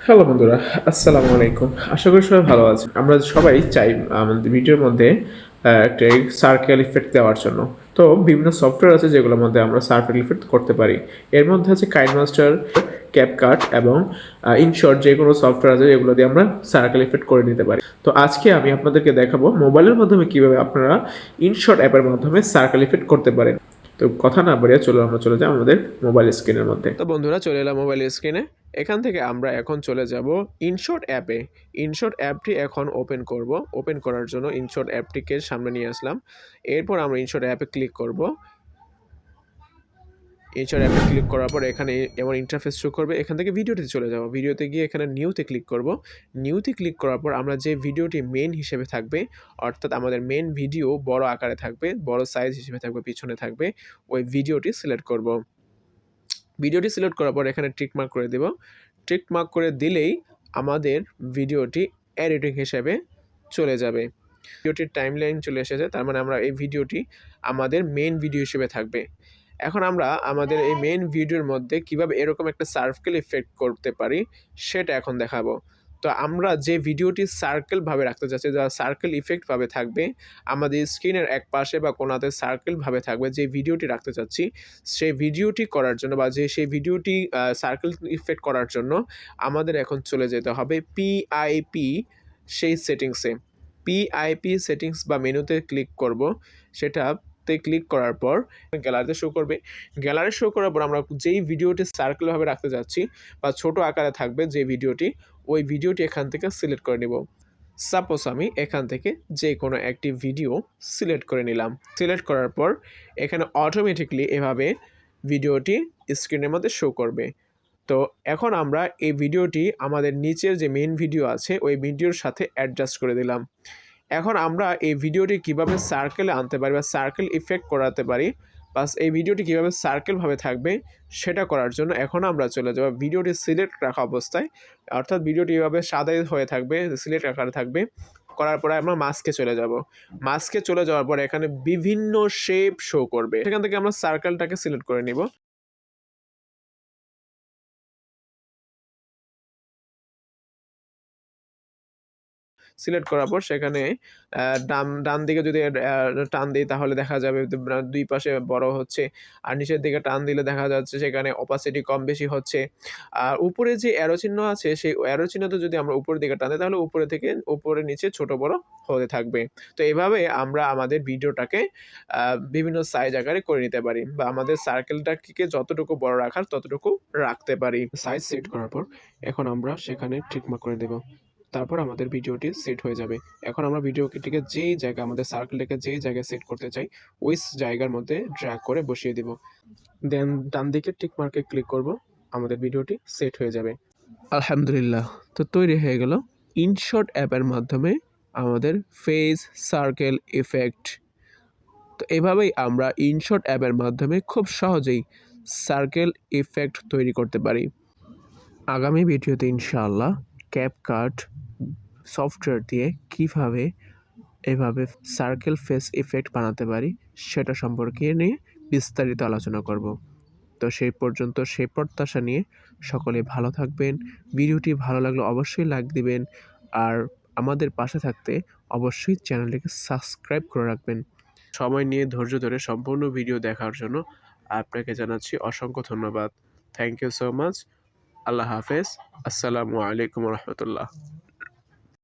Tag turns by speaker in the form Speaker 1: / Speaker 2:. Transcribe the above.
Speaker 1: Hello বন্ধুরা, আসসালামু আলাইকুম। আশা করি সবাই ভালো আছেন। আমরা সবাই চাই আমাদের ভিডিওর মধ্যে একটা সার্কেল ইফেক্ট দেওয়ার জন্য। তো বিভিন্ন সফটওয়্যার আছে যেগুলোর মধ্যে আমরা সার্কেল ইফেক্ট করতে পারি। এর মধ্যে আছে কাইনমাস্টার, ক্যাপকাট এবং ইনশট যে কোনো সফটওয়্যার আছে যেগুলো দিয়ে আমরা সার্কেল ইফেক্ট করে নিতে পারি। তো আজকে আমি আপনাদেরকে দেখাবো মোবাইলের মাধ্যমে কিভাবে আপনারা ইনশট অ্যাপের মাধ্যমে সার্কেল ইফেক্ট করতে পারেন। তো কথা না বাড়িয়ে আমরা চলে যাই আমাদের মোবাইল স্ক্রিনের মধ্যে। তো বন্ধুরা চলে এলাম মোবাইল স্ক্রিনে। এখান থেকে আমরা এখন চলে যাব ইনশট অ্যাপে। ইনশট অ্যাপটি এখন ওপেন করব। ওপেন করার জন্য ইনশট অ্যাপটিকে সামনে নিয়ে আসলাম। এরপর আমরা ইনশট অ্যাপে ক্লিক করব। ইনশট অ্যাপে ক্লিক করার পর এখানে এমন ইন্টারফেস শো করবে। এখান থেকে ভিডিওতে চলে যাব। ভিডিওতে গিয়ে এখানে নিউতে ক্লিক করব। নিউতে ক্লিক করার পর আমরা যে ভিডিওটি মেইন হিসেবে থাকবে, অর্থাৎ আমাদের মেইন ভিডিও বড় আকারে থাকবে, বড় সাইজ হিসেবে থাকবে, পিছনে থাকবে, ওই ভিডিওটি সিলেক্ট করব। ভিডিওটি সিলেক্ট করার পর এখানে টিক মার্ক করে দেব। টিক মার্ক করে দিলেই আমাদের ভিডিওটি এডিটিং হিসেবে চলে যাবে। ভিডিওটির টাইমলাইন চলে এসেছে, তার মানে আমরা এই ভিডিওটি আমাদের মেইন ভিডিও হিসেবে থাকবে। এখন আমরা আমাদের এই মেইন ভিডিওর মধ্যে কিভাবে এরকম একটা সার্কেল ইফেক্ট করতে পারি সেটা এখন দেখাবো। তো আমরা যে ভিডিওটি সার্কেল ভাবে রাখতে চাচ্ছি, যা সার্কেল ইফেক্ট ভাবে থাকবে, আমাদের স্ক্রিনের এক পাশে বা কোনাতে সার্কেল ভাবে থাকবে, যে ভিডিওটি রাখতে চাচ্ছি সেই ভিডিওটি করার জন্য বা সেই ভিডিওটি সার্কেল ইফেক্ট করার জন্য আমাদের এখন চলে যেতে হবে পিআইপি সেই সেটিংসে। পিআইপি সেটিংস বা মেনুতে ক্লিক করব। সেটাতে ক্লিক করার পর গ্যালারিতে শো করবে। গ্যালারি শো করার পর আমরা যেই ভিডিওটি সার্কেলভাবে রাখতে যাচ্ছি বা ছোট আকারে থাকবে যে ভিডিওটি, ওই ভিডিওটি এখান থেকে সিলেক্ট করে নিব। সাপোজ আমি এখান থেকে যে কোনো একটি ভিডিও সিলেক্ট করে নিলাম। সিলেক্ট করার পর এখানে অটোমেটিকলি এভাবে ভিডিওটি স্ক্রিনের মধ্যে শো করবে। তো এখন আমরা এই ভিডিওটি আমাদের নিচের যে মেইন ভিডিও আছে ওই ভিডিওর সাথে অ্যাডজাস্ট করে দিলাম। এখন আমরা এই ভিডিওটি কিভাবে সার্কেলে আনতে পারি বা সার্কেল ইফেক্ট করাতে পারি, প্লাস এই ভিডিওটি কিভাবে সার্কেলভাবে থাকবে সেটা করার জন্য এখন আমরা চলে যাব ভিডিওটি সিলেক্ট রাখা অবস্থায়, অর্থাৎ ভিডিওটি এভাবে সাদাই হয়ে থাকবে, সিলেক্ট আকারে থাকবে। করার পরে আমরা মাস্কে চলে যাব। মাস্কে চলে যাওয়ার পরে এখানে বিভিন্ন শেপ শো করবে, সেখান থেকে আমরা সার্কেলটাকে সিলেক্ট করে নিব। সিলেক্ট করার পর সেখানে ডান দিকে যদি টান দিই তাহলে দেখা যাবে দুই পাশে বড় হচ্ছে। আর নিচের দিকে টান দিলে দেখা যাচ্ছে সেখানে অপাসিটি কম বেশি হচ্ছে। আর উপরে যে অ্যারো চিহ্ন আছে সেই অ্যারো চিহ্নতে যদি আমরা উপরের দিকে টান দিই তাহলে উপরে থেকে উপরে নিচে ছোট বড় হতে থাকবে। তো এভাবে আমরা আমাদের ভিডিওটাকে বিভিন্ন সাইজ আকারে করে নিতে পারি বা আমাদের সার্কেলটাকে যতটুকু বড় রাখার ততটুকু রাখতে পারি। সাইজ সেট করার পর এখন আমরা সেখানে টিক মার্ক করে দেব। তারপর আমাদের ভিডিওটি সেট হয়ে যাবে। এখন আমরা ভিডিওটিকে যেই জায়গায় আমাদের সার্কেলটাকে যেই জায়গায় সেট করতে চাই ওই জায়গার মধ্যে ড্র্যাগ করে বসিয়ে দিব। দেন ডান দিকে টিক মার্কে ক্লিক করব। আমাদের ভিডিওটি সেট হয়ে যাবে। আলহামদুলিল্লাহ, তো তৈরি হয়ে গেল ইনশট অ্যাপের মাধ্যমে আমাদের ফেস সার্কেল ইফেক্ট। তো এভাবেই আমরা ইনশট অ্যাপের মাধ্যমে খুব সহজেই সার্কেল ইফেক্ট তৈরি করতে পারি। আগামী ভিডিওতে ইনশাআল্লাহ ক্যাপকাট সফটওয়্যার দিয়ে কীভাবে এভাবে সার্কেল ফেস ইফেক্ট বানাতে পারি সেটা সম্পর্কে নিয়ে বিস্তারিত আলোচনা করব। তো সেই পর্যন্ত সেই প্রত্যাশা নিয়ে সকলে ভালো থাকবেন। ভিডিওটি ভালো লাগলে অবশ্যই লাইক দিবেন। আর আমাদের পাশে থাকতে অবশ্যই চ্যানেলটিকে সাবস্ক্রাইব করে রাখবেন। সময় নিয়ে ধৈর্য ধরে সম্পূর্ণ ভিডিও দেখার জন্য আপনাকে জানাচ্ছি অসংখ্য ধন্যবাদ। Thank you so much. আল্লাহ হাফেজ। আসসালামু আলাইকুম রহমতুল্লাহ।